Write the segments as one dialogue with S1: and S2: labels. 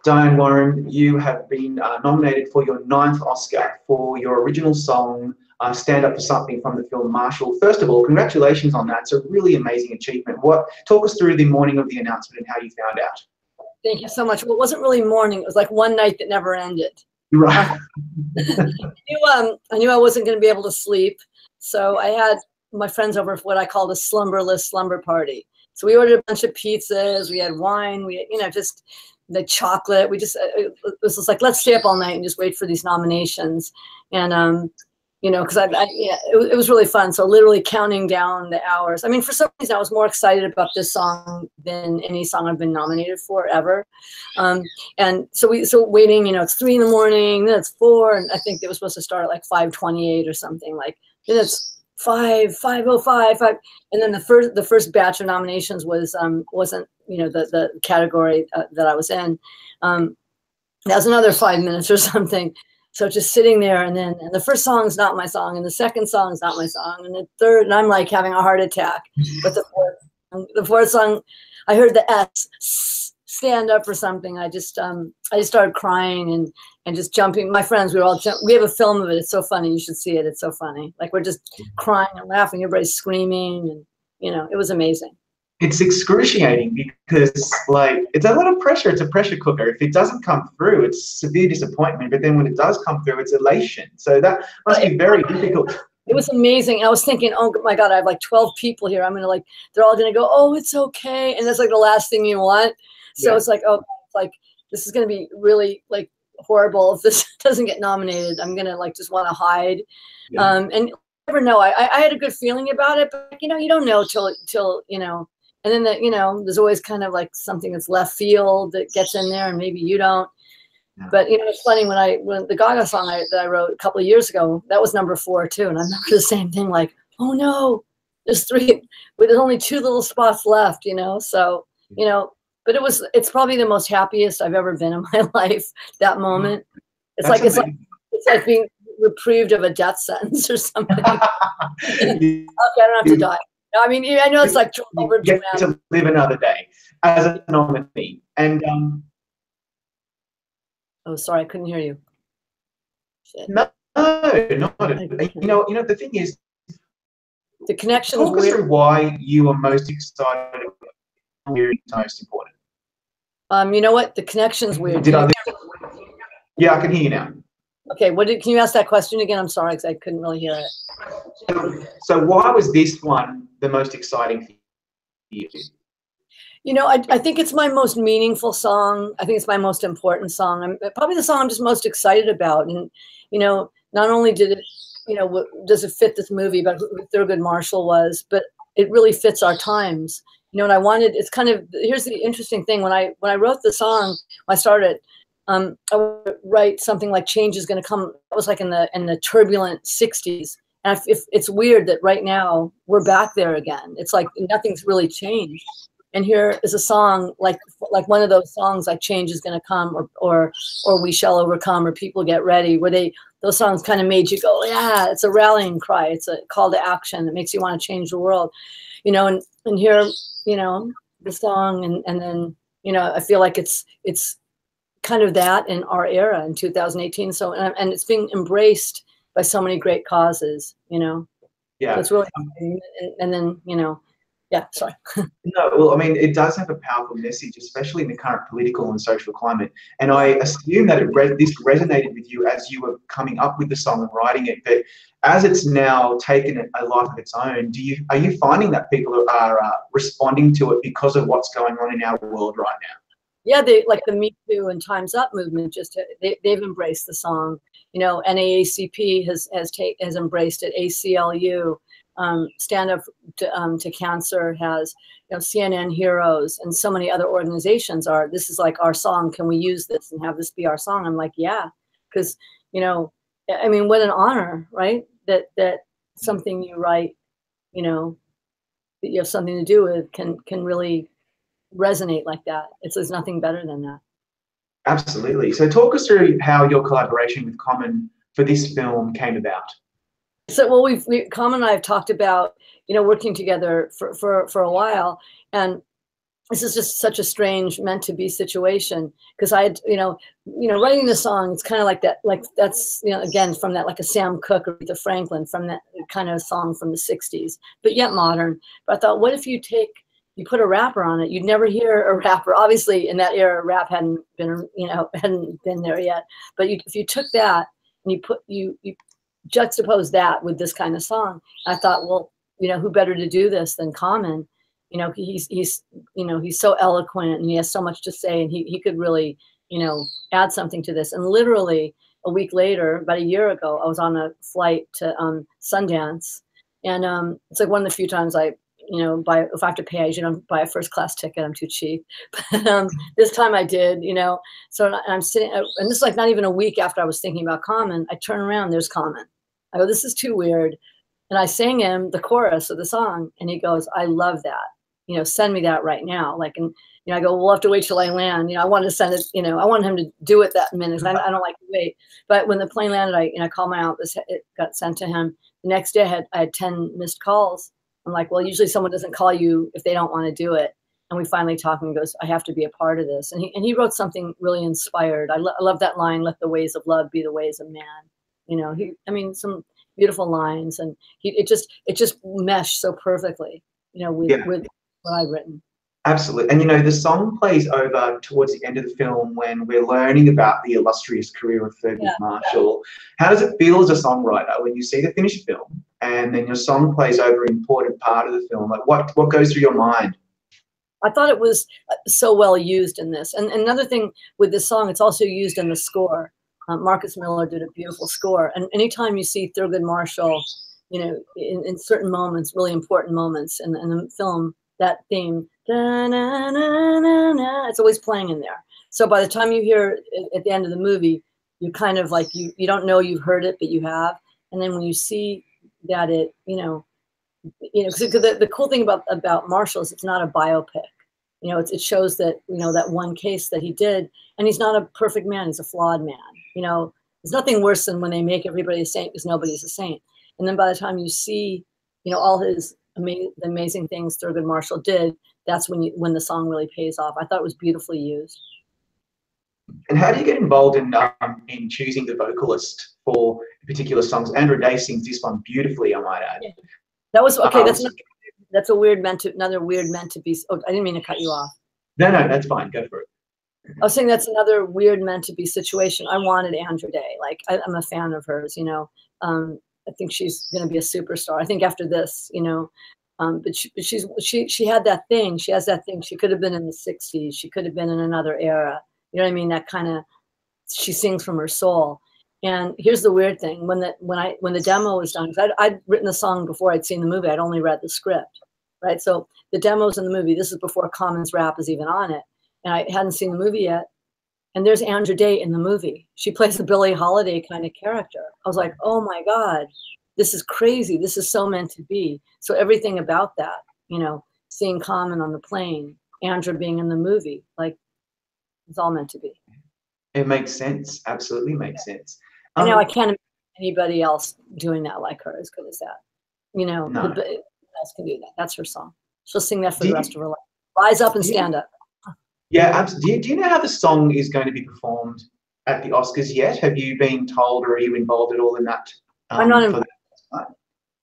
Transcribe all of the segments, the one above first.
S1: Diane Warren, you have been nominated for your 9th Oscar for your original song, Stand Up for Something, from the film Marshall. First of all, congratulations on that. It's a really amazing achievement. Talk us through the morning of the announcement and how you found out.
S2: Thank you so much. Well, it wasn't really morning. It was like one night that never ended.
S1: Right.
S2: I knew I wasn't going to be able to sleep. So I had my friends over for what I called a slumberless slumber party. So we ordered a bunch of pizzas. We had wine. We had, just the chocolate. We just, it was just like, let's stay up all night and just wait for these nominations. And, because it was really fun. So literally counting down the hours. I mean, for some reason, I was more excited about this song than any song I've been nominated for ever. And so waiting, it's 3 a.m, then it's 4, and I think it was supposed to start at like 5:28 or something. Like then it's 5:05, and then the first batch of nominations wasn't the category that I was in. That was another 5 minutes or something. So just sitting there, and the first song's not my song, and the second song's not my song, and the third, and I'm like having a heart attack. But the fourth song, I heard the S, stand up for something. I just started crying and just jumping. My friends, we have a film of it. It's so funny. You should see it. It's so funny. Like we're just crying and laughing. Everybody's screaming, and it was amazing.
S1: It's excruciating because, it's a lot of pressure. It's a pressure cooker. If it doesn't come through, it's severe disappointment. But then when it does come through, it's elation. So that must be very difficult.
S2: It was amazing. I was thinking, oh my God, I have like 12 people here. I'm going to they're all going to go, oh, it's okay. And that's like the last thing you want. So It's like, oh, this is going to be really horrible if this doesn't get nominated. I'm going to just want to hide. Yeah. And you never know. I had a good feeling about it, but you don't know till and then there's always kind of something that's left field that gets in there, and maybe you don't. Yeah. But it's funny when the Gaga song that I wrote a couple of years ago, that was number 4 too, and I remember the same thing. Oh no, there's only 2 little spots left. So but it's probably the most happiest I've ever been in my life. That moment, it's like being reprieved of a death sentence or something. Okay, I don't have to die. I mean, I know it's
S1: you get to live another day as a nominee. And
S2: oh, sorry, I couldn't hear you. Shit.
S1: No, not the thing is,
S2: the connection.
S1: Talk us through why you are most excited about most important.
S2: You know what? The connection's weird.
S1: Yeah, I can hear you now.
S2: Okay, can you ask that question again? I'm sorry, because I couldn't really hear it.
S1: So why was this one the most exciting for you?
S2: I think it's my most meaningful song. I think it's my most important song. Probably the song I'm just most excited about. And, not only did it, does it fit this movie about who Thurgood Marshall was, but it really fits our times. And here's the interesting thing. When I wrote the song, when I started, I would write something like "Change is going to come." That was in the turbulent '60s, and it's weird that right now we're back there again. It's like nothing's really changed. And here is a song like one of those songs like "Change is going to come" or "We Shall Overcome" or "People Get Ready," where those songs kind of made you go, yeah, it's a rallying cry. It's a call to action. It makes you want to change the world, and here, the song and then I feel like it's kind of that in our era in 2018. So, and it's being embraced by so many great causes, Yeah. So it's really, and then, yeah, sorry.
S1: No, well, I mean, it does have a powerful message, especially in the current political and social climate. And I assume that this resonated with you as you were coming up with the song and writing it. But as it's now taken a life of its own, are you finding that people are responding to it because of what's going on in our world right now?
S2: Yeah, they the Me Too and Time's Up movement. They've embraced the song. NAACP has embraced it. ACLU, Stand Up to Cancer has. CNN Heroes and so many other organizations are. This is like our song. Can we use this and have this be our song? I'm like, yeah, because I mean, what an honor, right? That something you write, that you have something to do with can really resonate like that. There's nothing better than that.
S1: Absolutely. So talk us through how your collaboration with Common for this film came about.
S2: So, well, Common and I have talked about, working together for a while, and this is just such a strange meant to be situation, because I had, writing the song, it's kind of like that, like that's, again, from that, like a Sam Cooke or Aretha Franklin, from that kind of song from the 60s, but yet modern. But I thought, what if you put a rapper on it? You'd never hear a rapper. Obviously in that era, rap hadn't been there yet. But if you took that and you juxtapose that with this kind of song, I thought, well, who better to do this than Common? He's so eloquent and he has so much to say, and he could really, add something to this. And literally a week later, about a year ago, I was on a flight to Sundance, and it's like one of the few times I, if I have to pay, I usually don't buy a first class ticket. I'm too cheap. But this time I did, So I'm sitting, and this is like not even a week after I was thinking about Common. I turn around, there's Common. I go, this is too weird. And I sang him the chorus of the song, and he goes, I love that. Send me that right now. Like, and I go, we'll have to wait till I land. I wanted to send it. I wanted him to do it that minute. I don't like to wait. But when the plane landed, I called my office. It got sent to him. The next day, I had 10 missed calls. I'm like, well, usually someone doesn't call you if they don't want to do it. And we finally talked, and he goes, I have to be a part of this. And he wrote something really inspired. I love that line, let the ways of love be the ways of man. Some beautiful lines, and it just meshed so perfectly, with what I've written.
S1: Absolutely. And the song plays over towards the end of the film when we're learning about the illustrious career of Thurgood Marshall. How does it feel as a songwriter when you see the finished film and then your song plays over an important part of the film? Like what goes through your mind?
S2: I thought it was so well used in this. And another thing with this song, it's also used in the score. Marcus Miller did a beautiful score. And anytime you see Thurgood Marshall, in certain moments, really important moments in the film, that theme, da, na, na, na, na, it's always playing in there. So by the time you hear it at the end of the movie, you kind of like, you don't know you've heard it, but you have. And then when you see that it, because the cool thing about Marshall is it's not a biopic. It shows that, that one case that he did, and he's not a perfect man, he's a flawed man. There's nothing worse than when they make everybody a saint because nobody's a saint. And then by the time you see, all his the amazing things Thurgood Marshall did, that's when the song really pays off. I thought it was beautifully used.
S1: And how do you get involved in choosing the vocalist for particular songs? Andra Day sings this one beautifully, I might add.
S2: Yeah. That was okay. That's a weird another weird meant to be. Oh, I didn't mean to cut you off.
S1: No, that's fine. Go for it.
S2: I was saying that's another weird meant to be situation. I wanted Andra Day. Like I'm a fan of hers. I think she's going to be a superstar. I think after this, but she had that thing. She has that thing. She could have been in the 60s. She could have been in another era. You know what I mean? That kind of, she sings from her soul. And here's the weird thing: when the demo was done, because I'd written the song before I'd seen the movie. I'd only read the script, right? So the demo's in the movie. This is before Common's rap is even on it, and I hadn't seen the movie yet. And there's Andra Day in the movie. She plays a Billie Holiday kind of character. I was like, oh my God, this is crazy. This is so meant to be. So everything about that, seeing Common on the plane, Andra being in the movie, like it's all meant to be.
S1: It makes sense. Absolutely makes sense.
S2: I know I can't imagine anybody else doing that like her as good as that. No. Who else can do that? That's her song. She'll sing that for the rest of her life. Rise up and stand up.
S1: Yeah, absolutely. Do you know how the song is going to be performed at the Oscars yet? Have you been told, or are you involved at all in that?
S2: I'm not involved.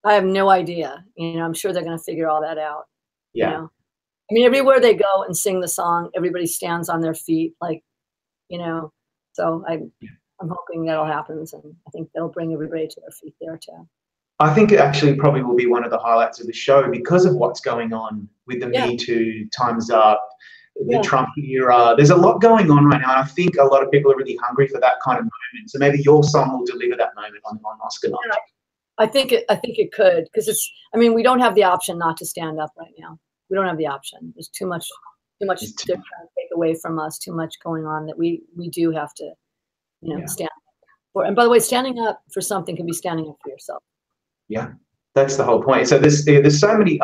S2: I have no idea. I'm sure they're going to figure all that out.
S1: Yeah.
S2: Everywhere they go and sing the song, everybody stands on their feet, like, So I'm hoping that'll happen, and I think they'll bring everybody to their feet there too.
S1: I think it actually probably will be one of the highlights of the show because of what's going on with the Me Too, Time's Up, the Trump era. There's a lot going on right now, and I think a lot of people are really hungry for that kind of moment. So maybe your song will deliver that moment on Oscar night.
S2: Yeah, I think it could, because it's. We don't have the option not to stand up right now. We don't have the option. There's too much they're trying to take away from us. Too much going on that we do have to, stand up for. And by the way, standing up for something can be standing up for yourself. Yeah,
S1: that's the whole point. So there's so many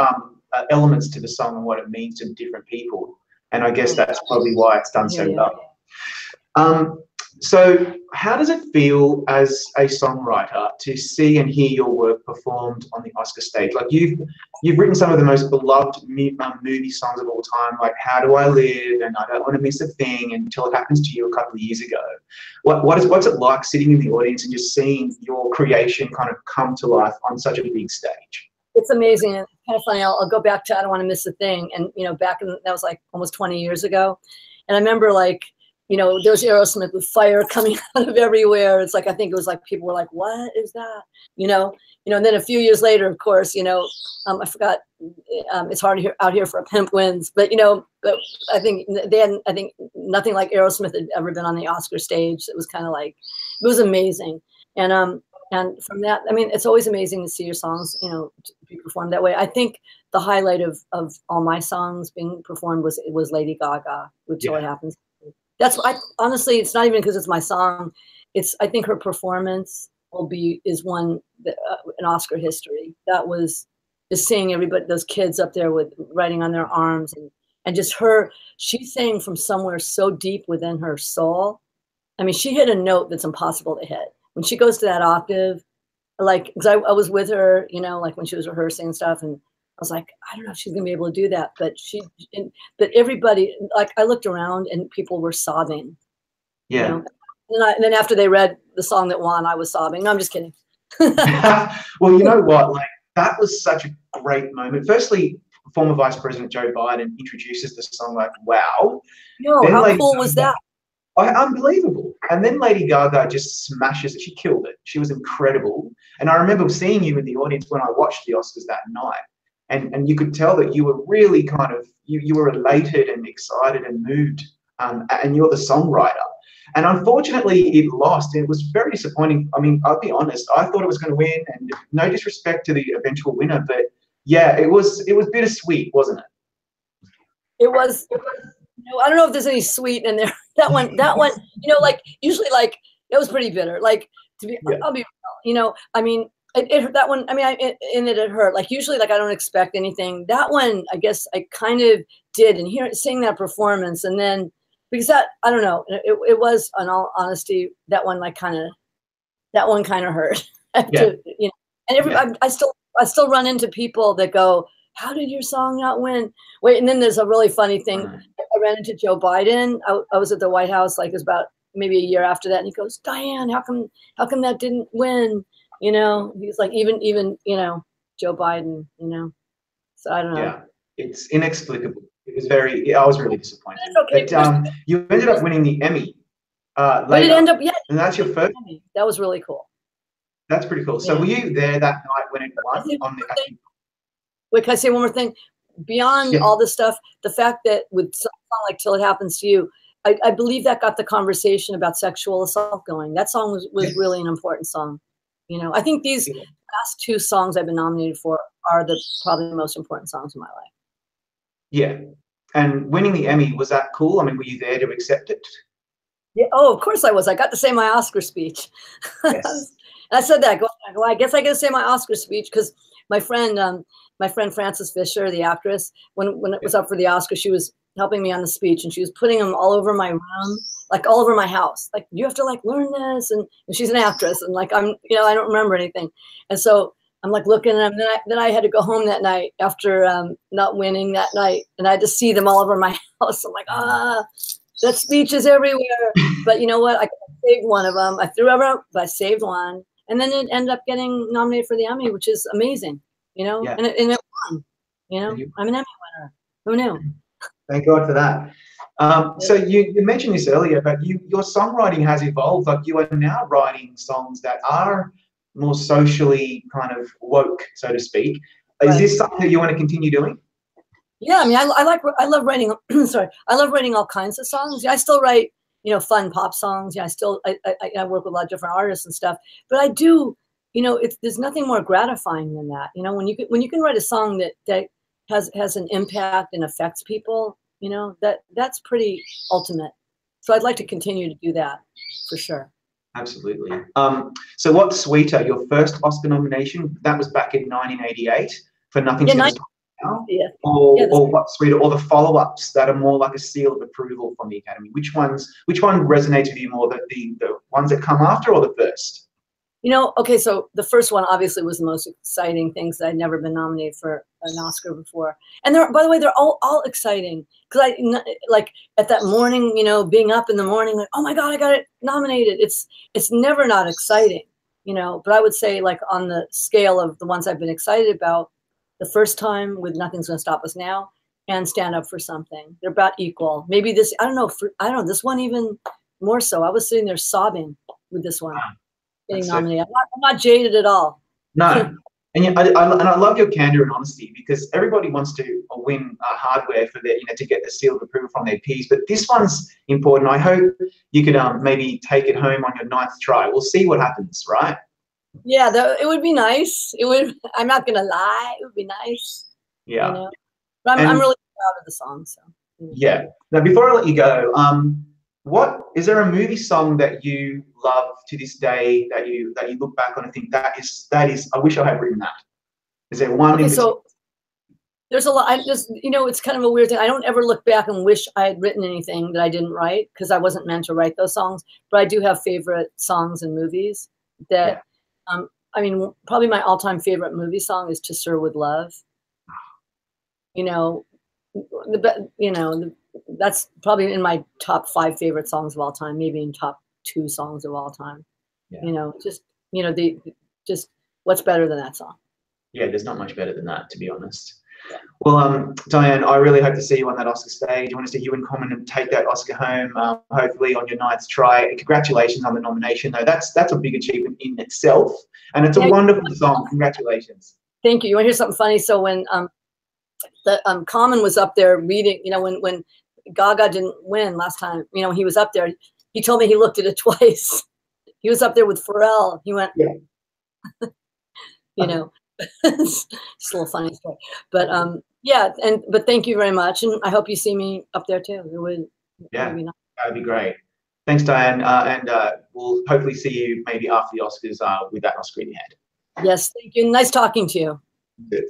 S1: elements to the song and what it means to different people, and I guess that's probably why it's done so well. So how does it feel as a songwriter to see and hear your work performed on the Oscar stage? Like you've written some of the most beloved movie songs of all time, like How Do I Live and I Don't Want to Miss a Thing, Until It Happens to You a couple of years ago. What's it like sitting in the audience and just seeing your creation kind of come to life on such a big stage?
S2: It's amazing. It's kind of funny. I'll go back to I Don't Want to Miss a Thing. And, back in, that was like almost 20 years ago. And I remember like, there's Aerosmith with fire coming out of everywhere. It's like, I think it was like, people were like, what is that? And then a few years later, of course, I forgot, it's hard out here for a pimp wins, but, but I think nothing like Aerosmith had ever been on the Oscar stage. It was kind of like, it was amazing. And from that, I mean, it's always amazing to see your songs, be performed that way. I think the highlight of all my songs being performed was Lady Gaga with Till It Happens. That's honestly, it's not even because it's my song. I think her performance is one in Oscar history. That was just seeing everybody, those kids up there with writing on their arms and just she sang from somewhere so deep within her soul. I mean, she hit a note that's impossible to hit. When she goes to that octave, like, because I was with her, like when she was rehearsing and stuff, and I was like, I don't know if she's gonna be able to do that, but but everybody, like, I looked around and people were sobbing.
S1: Yeah.
S2: And then after they read the song that won, I was sobbing. No, I'm just kidding.
S1: Well, you know what? Like, that was such a great moment. Firstly, former Vice President Joe Biden introduces the song like, wow.
S2: No, how cool was that?
S1: Unbelievable. And then Lady Gaga just smashes it. She killed it. She was incredible. And I remember seeing you in the audience when I watched the Oscars that night. And you could tell that you were really kind of, you were elated and excited and moved. And you're the songwriter. And unfortunately, it lost. It was very disappointing. I mean, I'll be honest. I thought it was going to win. And no disrespect to the eventual winner, but yeah, it was bittersweet, wasn't it?
S2: It was. I don't know if there's any sweet in there. That one, like usually, like it was pretty bitter. Like I'll be, I mean, it that one. I mean, it hurt. Like usually, like I don't expect anything. That one, I guess I kind of did. And seeing that performance, and then because I don't know, it was, in all honesty, that one kind of hurt. And I still run into people that go, how did your song not win? Wait, and then there's a really funny thing. I ran into Joe Biden. I was at the White House, like it was about maybe a year after that, and he goes, Diane, how come that didn't win? He's like, even Joe Biden, So I don't know.
S1: Yeah, it's inexplicable. I was really disappointed.
S2: It's okay.
S1: But you ended up winning the Emmy.
S2: But it ended up,
S1: and that's your first.
S2: That was really cool.
S1: That's pretty cool. So were you there that night when it won?
S2: Wait, can I say one more thing? Beyond all this stuff, the fact that with something like Till It Happens to You, I believe that got the conversation about sexual assault going. That song was really an important song. I think these last two songs I've been nominated for are probably the most important songs in my life.
S1: Yeah. And winning the Emmy, was that cool? I mean, were you there to accept it?
S2: Yeah. Oh, of course I was. I got to say my Oscar speech.
S1: Yes.
S2: I said that. Well, I guess I got to say my Oscar speech because my friend Frances Fisher, the actress, when it was up for the Oscar, she was helping me on the speech, and she was putting them all over my room, like all over my house. Like, you have to like learn this, and she's an actress, and like I don't remember anything, and so I'm like looking at them. Then I had to go home that night after not winning that night, and I had to see them all over my house. I'm like, that speech is everywhere. But you know what? I saved one of them. I threw over, but I saved one, and then it ended up getting nominated for the Emmy, which is amazing. And it won. I'm an Emmy winner. Who knew?
S1: Thank God for that. So you mentioned this earlier, but your songwriting has evolved. Like, you are now writing songs that are more socially kind of woke, so to speak. Is this something that you want to continue doing?
S2: Yeah, I mean, I love writing. Sorry, I love writing all kinds of songs. Yeah, I still write, fun pop songs. Yeah, I work with a lot of different artists and stuff. But I do. There's nothing more gratifying than that. When you can write a song that has an impact and affects people, that's pretty ultimate. So I'd like to continue to do that for sure.
S1: Absolutely. So what's sweeter, your first Oscar nomination, that was back in 1988 for Nothing Says now?
S2: Yeah.
S1: Or what's sweeter, or the follow-ups that are more like a seal of approval from the Academy? Which one resonates with you more, the ones that come after or the first?
S2: You know, okay, so the first one obviously was the most exciting things that I'd never been nominated for an Oscar before. And by the way, they're all exciting. Because like at that morning, you know, being up in the morning, like, oh my God, I got it nominated. It's never not exciting, you know. But I would say, like, on the scale of the ones I've been excited about, the first time with Nothing's Gonna Stop Us Now and Stand Up for Something, they're about equal. Maybe this, I don't know, this one even more so. I was sitting there sobbing with this one. Getting nominated. I'm not jaded at all.
S1: No. And I love your candor and honesty, because everybody wants to win hardware for their, to get the seal of approval from their peers. But this one's important. I hope you could maybe take it home on your 9th try. We'll see what happens, right?
S2: Yeah, it would be nice. It would. I'm not gonna lie. It would be nice.
S1: Yeah.
S2: You know? But I'm really proud of the song. So.
S1: Yeah. Now, before I let you go, is there a movie song that you love to this day that you look back on and think that is I wish I had written that? Is there one?
S2: Okay, so there's a lot. It's kind of a weird thing. I don't ever look back and wish I had written anything that I didn't write, because I wasn't meant to write those songs. But I do have favorite songs and movies that, I mean, probably my all-time favorite movie song is "To Sir with Love." That's probably in my top 5 favorite songs of all time, maybe in top 2 songs of all time. Yeah. Just what's better than that song?
S1: Yeah, there's not much better than that, to be honest. Yeah. Well, Diane, I really hope to see you on that Oscar stage. I want to see you and Common and take that Oscar home, hopefully on your 9th try. Congratulations on the nomination, though. That's a big achievement in itself, and it's a wonderful song. Congratulations.
S2: Thank you. You want to hear something funny? So when Common was up there reading, when Gaga didn't win last time, he was up there. He told me he looked at it twice. He was up there with Pharrell. He went, it's just a little funny story. But but thank you very much, and I hope you see me up there too. It would be nice.
S1: That would be great. Thanks, Diane, and we'll hopefully see you maybe after the Oscars with that Oscar in your head.
S2: Yes, thank you. Nice talking to you.
S1: Good.